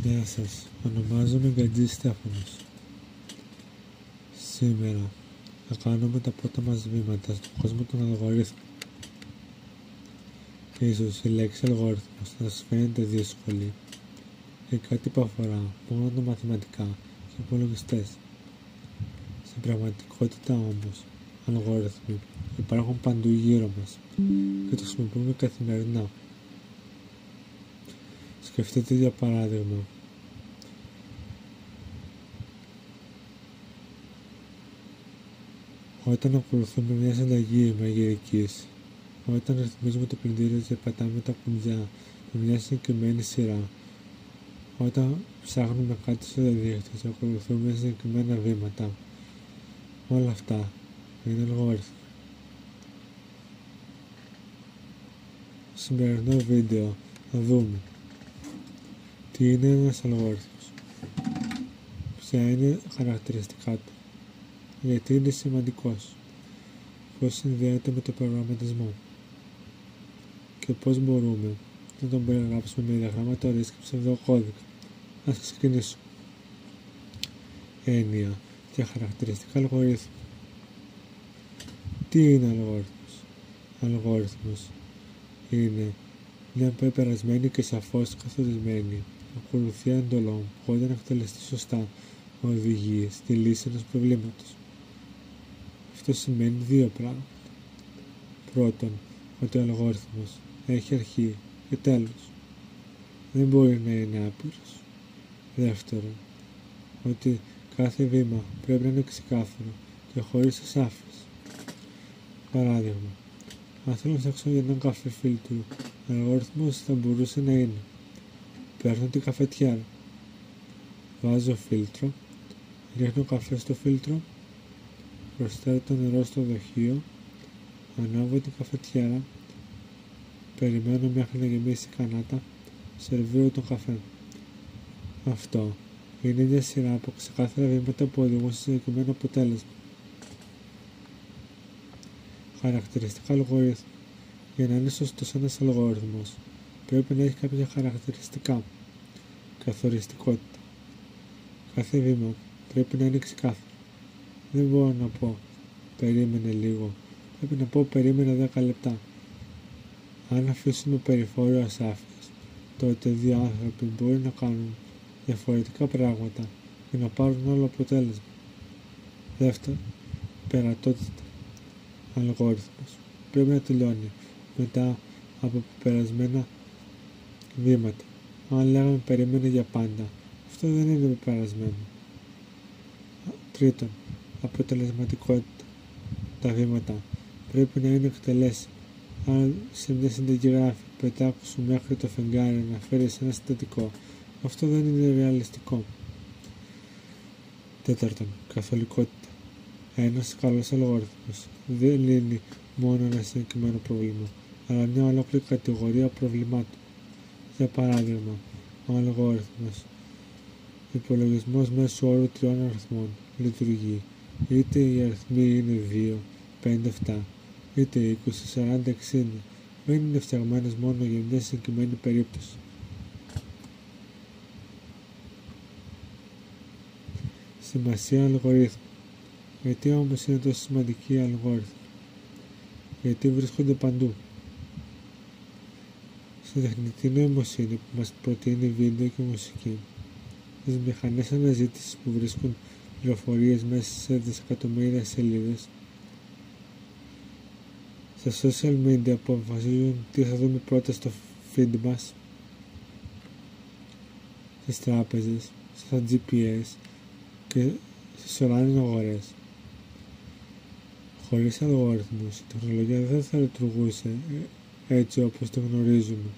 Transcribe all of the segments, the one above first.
Γεια σας, ονομάζομαι Γκατζής Στέφανος. Σήμερα θα κάνουμε τα πρώτα μας βήματα στον κόσμο των αλγορίθμων. Ίσως η λέξη αλγόριθμος θα σας φαίνεται δύσκολη ή κάτι που αφορά μόνο τα μαθηματικά και υπολογιστές. Στην πραγματικότητα όμως, αλγόριθμοι υπάρχουν παντού γύρω μας και τους χρησιμοποιούμε καθημερινά. Σκεφτείτε για παράδειγμα, όταν ακολουθούμε μια συνταγή μαγειρικής, όταν ρυθμίζουμε το πλυντήριο και πατάμε τα κουμπιά με μια συγκεκριμένη σειρά, όταν ψάχνουμε κάτι στο διαδίκτυο και ακολουθούμε συγκεκριμένα βήματα, όλα αυτά είναι αλγόριθμοι. Στο σημερινό βίντεο θα δούμε τι είναι ένας αλγόριθμος, ποια είναι χαρακτηριστικά του, γιατί είναι σημαντικός, πώς συνδέεται με το προγραμματισμό και πώς μπορούμε να τον περιγράψουμε με διαγραμματορίες και ψευδοκώδικα. Ας ξεκινήσουμε. Έννοια και χαρακτηριστικά αλγορίθμου. Τι είναι αλγόριθμος? Αλγόριθμος είναι μια πεπερασμένη και σαφώς καθορισμένη ακολουθία εντολών που όταν εκτελεστεί σωστά οδηγεί στη λύση ενός προβλήματος. Αυτό σημαίνει δύο πράγματα. Πρώτον, ότι ο αλγόριθμος έχει αρχή και τέλος. Δεν μπορεί να είναι άπειρος. Δεύτερον, ότι κάθε βήμα πρέπει να είναι ξεκάθαρο και χωρίς ασάφειες. Παράδειγμα, αν θέλω να ψάξω για έναν καφέ φίλτρου, ο αλγόριθμος θα μπορούσε να είναι: παίρνω την καφετιέρα, βάζω φίλτρο, ρίχνω καφέ στο φίλτρο, προσθέτω το νερό στο δοχείο, ανάβω την καφετιέρα, περιμένω μέχρι να γεμίσει η κανάτα, σερβίρω τον καφέ. Αυτό είναι μια σειρά από ξεκάθαρα βήματα που οδηγούν σε συγκεκριμένο αποτέλεσμα. Χαρακτηριστικά αλγορίθμου. Για να είναι σωστός ένας αλγόριθμος, πρέπει να έχει κάποια χαρακτηριστικά. Καθοριστικότητα. Κάθε βήμα πρέπει να είναι ξεκάθαρο. Δεν μπορώ να πω περίμενε λίγο, πρέπει να πω περίμενε 10 λεπτά. Αν αφήσουμε περιθώριο ασάφειας, τότε δύο άνθρωποι μπορεί να κάνουν διαφορετικά πράγματα και να πάρουν άλλο αποτέλεσμα. Δεύτερον, περατότητα. Αλγόριθμος πρέπει να τελειώνει μετά από περασμένα βήματα. Αν λέγαμε περίμενε για πάντα, αυτό δεν είναι πεπερασμένο. Τρίτον, αποτελεσματικότητα. Τα βήματα πρέπει να είναι εκτελέσιμα. Αν σε μια συνταγή γράφει πετάξου μέχρι το φεγγάρι να φέρεις ένα συντατικό, αυτό δεν είναι ρεαλιστικό. Τέταρτον, καθολικότητα. Ένας καλός αλγόριθμος δεν λύνει μόνο ένα συγκεκριμένο πρόβλημα, αλλά μια ολόκληρη κατηγορία προβλημάτων. Για παράδειγμα, ο αλγόριθμος υπολογισμός μέσου όρου 3 αριθμών λειτουργεί είτε οι αριθμοί είναι 2, 5, 7, είτε 20, 40, 60. Δεν είναι φτιαγμένος μόνο για μια συγκεκριμένη περίπτωση. Σημασία αλγορίθμου. Γιατί όμως είναι τόσο σημαντική η αλγόριθμη? Γιατί βρίσκονται παντού. Στη τεχνητή νοημοσύνη που μας προτείνει βίντεο και μουσική, στις μηχανές αναζήτησης που βρίσκουν πληροφορίες μέσα σε δισεκατομμύρια σελίδες, στα social media που αποφασίζουν τι θα δούμε πρώτα στο feed μας, στις τράπεζες, στα GPS και στις online αγορές. Χωρίς αλγόριθμους, η τεχνολογία δεν θα λειτουργούσε έτσι όπως το γνωρίζουμε.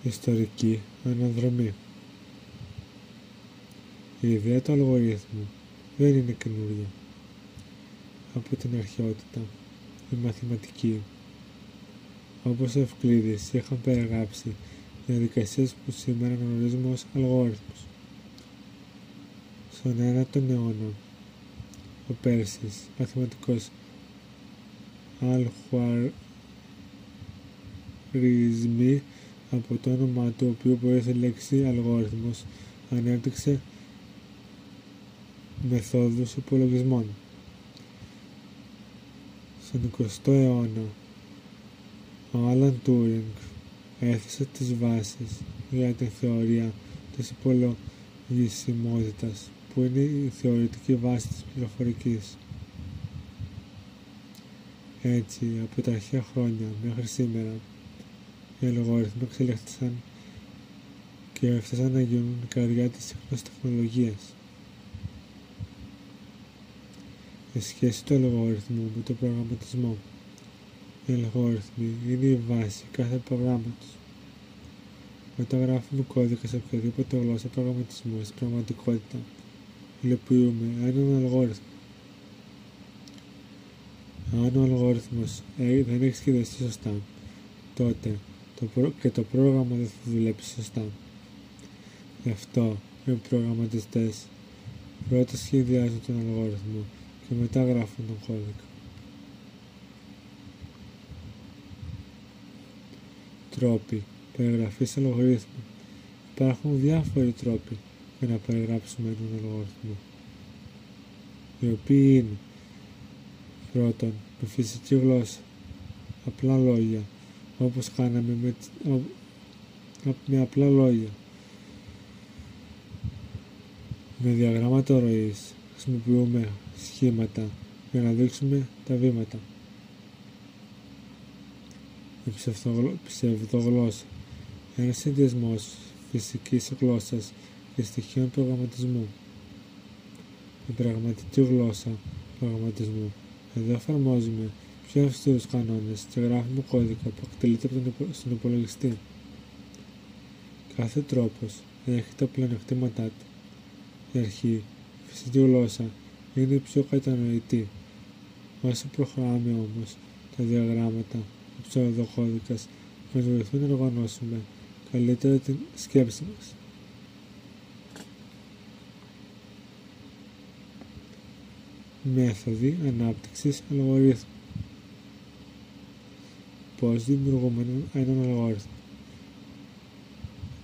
Ιστορική αναδρομή. Η ιδέα του αλγορίθμου δεν είναι καινούργια. Από την αρχαιότητα, οι μαθηματικοί, όπως ο Ευκλήδης, είχαν περιγράψει διαδικασίες που σήμερα γνωρίζουμε ως αλγόριθμους. Στον 9ο αιώνα, ο Πέρσης μαθηματικός ορισμοί από το όνομα του οποίου προήλθε η λέξη αλγόριθμος ανέπτυξε μεθόδους υπολογισμών. Στον 20ο αιώνα, ο Άλαν Τούρινγκ έθεσε τις βάσεις για την θεωρία της υπολογισμότητας, που είναι η θεωρητική βάση της πληροφορικής. Έτσι, από τα αρχαία χρόνια μέχρι σήμερα, οι αλγόριθμοι εξελίχθησαν και έφτασαν να γίνουν η καρδιά της σύγχρονης τεχνολογίας. Η σχέση του αλγόριθμου με τον προγραμματισμό. Οι αλγόριθμοι είναι η βάση κάθε προγράμματος. Όταν γράφουμε κώδικα σε οποιαδήποτε γλώσσα προγραμματισμού, στην πραγματικότητα υλοποιούμε έναν αλγόριθμο. Αν ο αλγόριθμος δεν έχει σχεδιαστεί σωστά, τότε και το πρόγραμμα δεν θα δουλέψει σωστά. Γι' αυτό οι προγραμματιστές πρώτα σχεδιάζουν τον αλγόριθμο και μετά γράφουν τον κώδικα. Τρόποι περιγραφής αλγορίθμου. Υπάρχουν διάφοροι τρόποι για να περιγράψουμε έναν αλγόριθμο, οι οποίοι είναι: πρώτον, με φυσική γλώσσα, απλά λόγια, όπως κάναμε με απλά λόγια. Με διαγράμματα ροής χρησιμοποιούμε σχήματα για να δείξουμε τα βήματα. Με ψευδογλώσσα, ένας συνδυασμός φυσικής γλώσσας και στοιχείων προγραμματισμού. Με πραγματική γλώσσα προγραμματισμού, εδώ εφαρμόζουμε πιο αυστηρούς κανόνες και γράφουμε κώδικα που εκτελείται στον υπολογιστή. Κάθε τρόπος έχει τα πλεονεκτήματά του. Η αρχή, η φυσική γλώσσα, είναι η πιο κατανοητή. Όσο προχωράμε όμως, τα διαγράμματα, ο ψευδοκώδικας μας βοηθούν να οργανώσουμε καλύτερα την σκέψη μας. Μέθοδοι ανάπτυξης αλγορίθμου. Πώς δημιουργούμε έναν αλγόριθμο?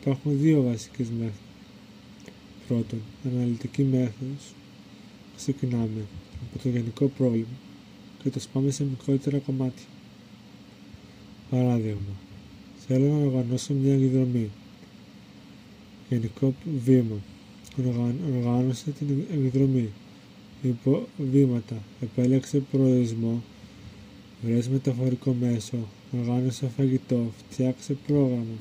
Υπάρχουν δύο βασικές μέθοδοι. Πρώτον, αναλυτική μέθοδος. Ξεκινάμε από το γενικό πρόβλημα και το σπάμε σε μικρότερα κομμάτια. Παράδειγμα, θέλω να οργανώσω μια εκδρομή. Γενικό βήμα. Οργάνωσε την εκδρομή. Βήματα. Επέλεξε προορισμό. Βρες μεταφορικό μέσο. Οργάνωσε φαγητό. Φτιάξε πρόγραμμα.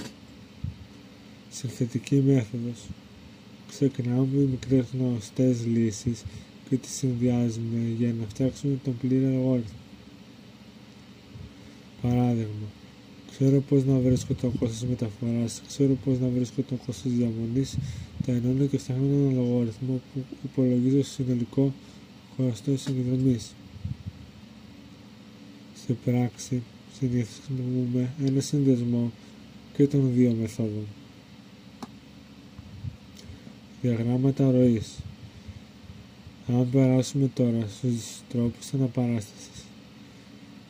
Συνθετική μέθοδος. Ξεκινάμε με μικρές γνωστές λύσεις και τις συνδυάζουμε για να φτιάξουμε τον πλήρη αλγόριθμο. Παράδειγμα, ξέρω πώς να βρίσκω το κόστος μεταφοράς, ξέρω πώς να βρίσκω το κόστος διαμονής, τα ενώνω και φτιάχνω έναν αλγόριθμο που υπολογίζει το συνολικό κόστος εκδρομής. Στην πράξη, συνήθως χρησιμοποιούμε ένα συνδυασμό και των δύο μεθόδων. Διαγράμματα ροής. Αν περάσουμε τώρα στους τρόπους αναπαράστασης.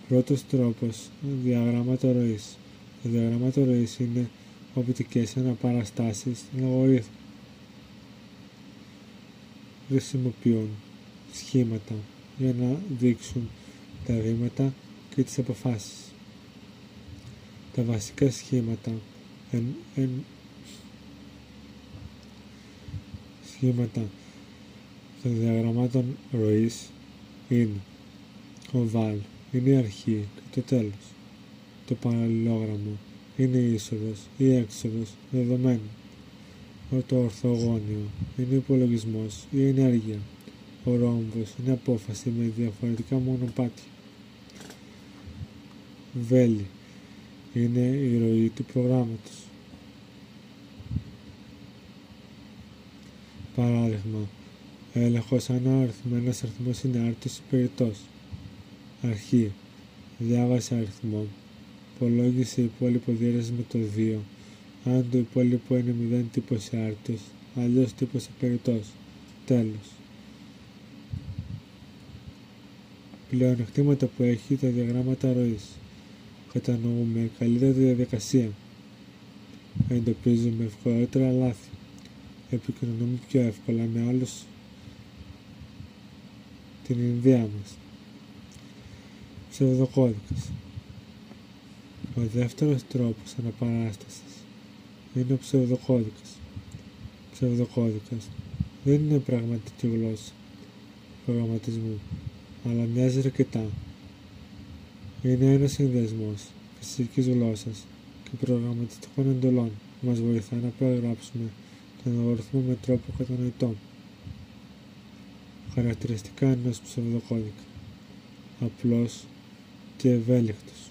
Πρώτος τρόπος, διαγράμματα ροής. Τα διαγράμματα ροής είναι οπτικές αναπαραστάσεις των αλγορίθμων. Χρησιμοποιούν σχήματα για να δείξουν τα βήματα και τις αποφάσεις. Τα βασικά σχήματα των διαγραμμάτων ροής είναι ο βάλ, είναι η αρχή και το τέλος. Το παραλληλόγραμμο είναι η είσοδος ή έξοδος δεδομένου. Το ορθογώνιο είναι υπολογισμός ή ενέργεια. Ο ρόμβος είναι απόφαση με διαφορετικά μονοπάτια. Βέλη είναι η ροή του προγράμματος. Παράδειγμα, έλεγχος αν ένας αριθμός είναι άρτης ή περιττός. Αρχή, διάβαση αριθμών. Υπολόγισε υπόλοιπο διέρεση με το 2. Αν το υπόλοιπο είναι 0, τύπος άρτης, αλλιώς τύπος περιττός. Τέλος. Πλεονεκτήματα που έχει τα διαγράμματα ροής. κατανοούμε καλύτερα τη διαδικασία, εντοπίζουμε ευκολότερα λάθη, επικοινωνούμε πιο εύκολα με άλλους την ιδέα μας. Ψευδοκώδικας. Ο δεύτερος τρόπος αναπαράστασης είναι ο ψευδοκώδικας. Ψευδοκώδικας δεν είναι πραγματική γλώσσα προγραμματισμού, αλλά μοιάζει αρκετά. Είναι ένας συνδυασμός φυσικής γλώσσας και προγραμματιστικών εντολών που μας βοηθά να περιγράψουμε τον αλγοριθμό με τρόπο κατανοητό. Χαρακτηριστικά ενός ψευδοκώδικα: απλός και ευέλικτος.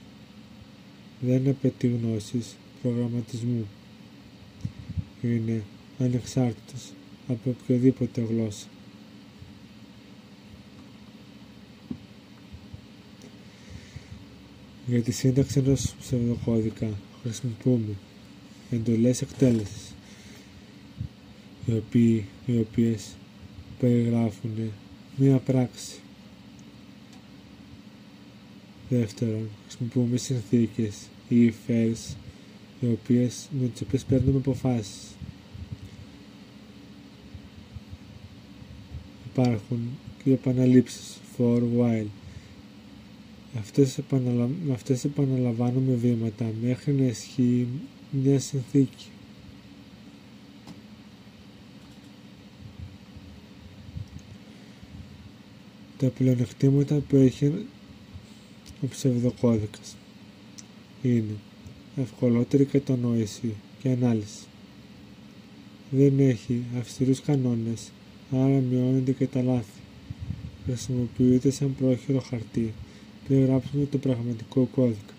Δεν απαιτεί γνώσεις προγραμματισμού. Είναι ανεξάρτητος από οποιοδήποτε γλώσσα. Για τη σύνταξη ενός ψευδοκώδικα χρησιμοποιούμε εντολές εκτέλεσης, οι οποίες περιγράφουν μία πράξη. Δεύτερον, χρησιμοποιούμε συνθήκες ή if-else, με τις οποίες παίρνουμε αποφάσεις. Υπάρχουν και επαναλήψεις, for, while. Αυτές επαναλαμβάνουμε βήματα μέχρι να ισχύει μια συνθήκη. Τα πλεονεκτήματα που έχει ο ψευδοκώδικας είναι ευκολότερη κατανόηση και ανάλυση. Δεν έχει αυστηρούς κανόνες, άρα μειώνονται και τα λάθη. Χρησιμοποιείται σαν πρόχειρο χαρτί πριν γράψουμε το πραγματικό κώδικα.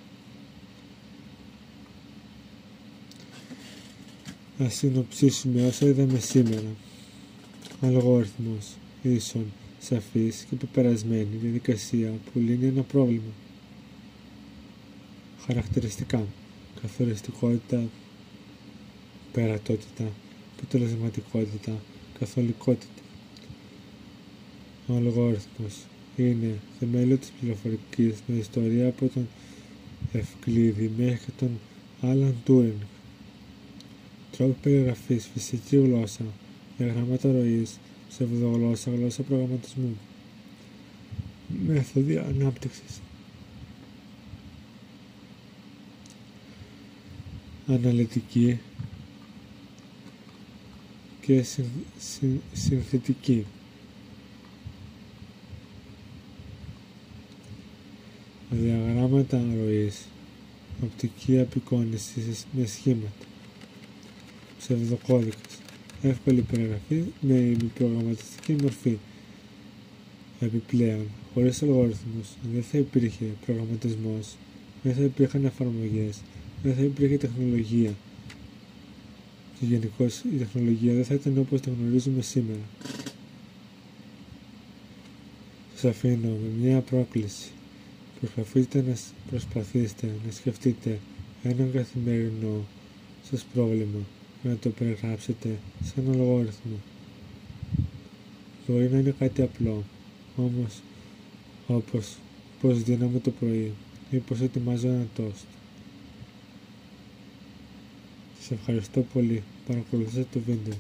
Ας συνοψίσουμε όσα είδαμε σήμερα. Αλγόριθμος ίσον σαφής και πεπερασμένη διαδικασία που λύνει ένα πρόβλημα. Χαρακτηριστικά: καθοριστικότητα, περατότητα, αποτελεσματικότητα, καθολικότητα. Ο αλγόριθμος είναι θεμέλιο της πληροφορικής με ιστορία από τον Ευκλήδη μέχρι τον Άλαν Τούρινγκ. Τρόποι περιγραφής: φυσική γλώσσα, διαγράμματα ροής, ψευδογλώσσα, γλώσσα προγραμματισμού. Μέθοδοι ανάπτυξης: αναλυτική και συνθετική. Διαγράμματα ροής, οπτική απεικόνηση με σχήματα. Ψευδοκώδικας, εύκολη περιγραφή με ημιπρογραμματιστική μορφή. Επιπλέον, χωρίς αλγόριθμους δεν θα υπήρχε προγραμματισμός, δεν θα υπήρχαν εφαρμογές, δεν θα υπήρχε τεχνολογία. Και γενικώς η τεχνολογία δεν θα ήταν όπως τη γνωρίζουμε σήμερα. Σας αφήνω με μια πρόκληση. Προσπαθήστε να σκεφτείτε έναν καθημερινό σας πρόβλημα και να το περιγράψετε σαν αλγόριθμο. Μπορεί να είναι κάτι απλό, όμως όπως πώς δίναμε το πρωί ή πώς ετοιμάζω ένα τόστ. Σας ευχαριστώ πολύ. Παρακολουθήστε το βίντεο.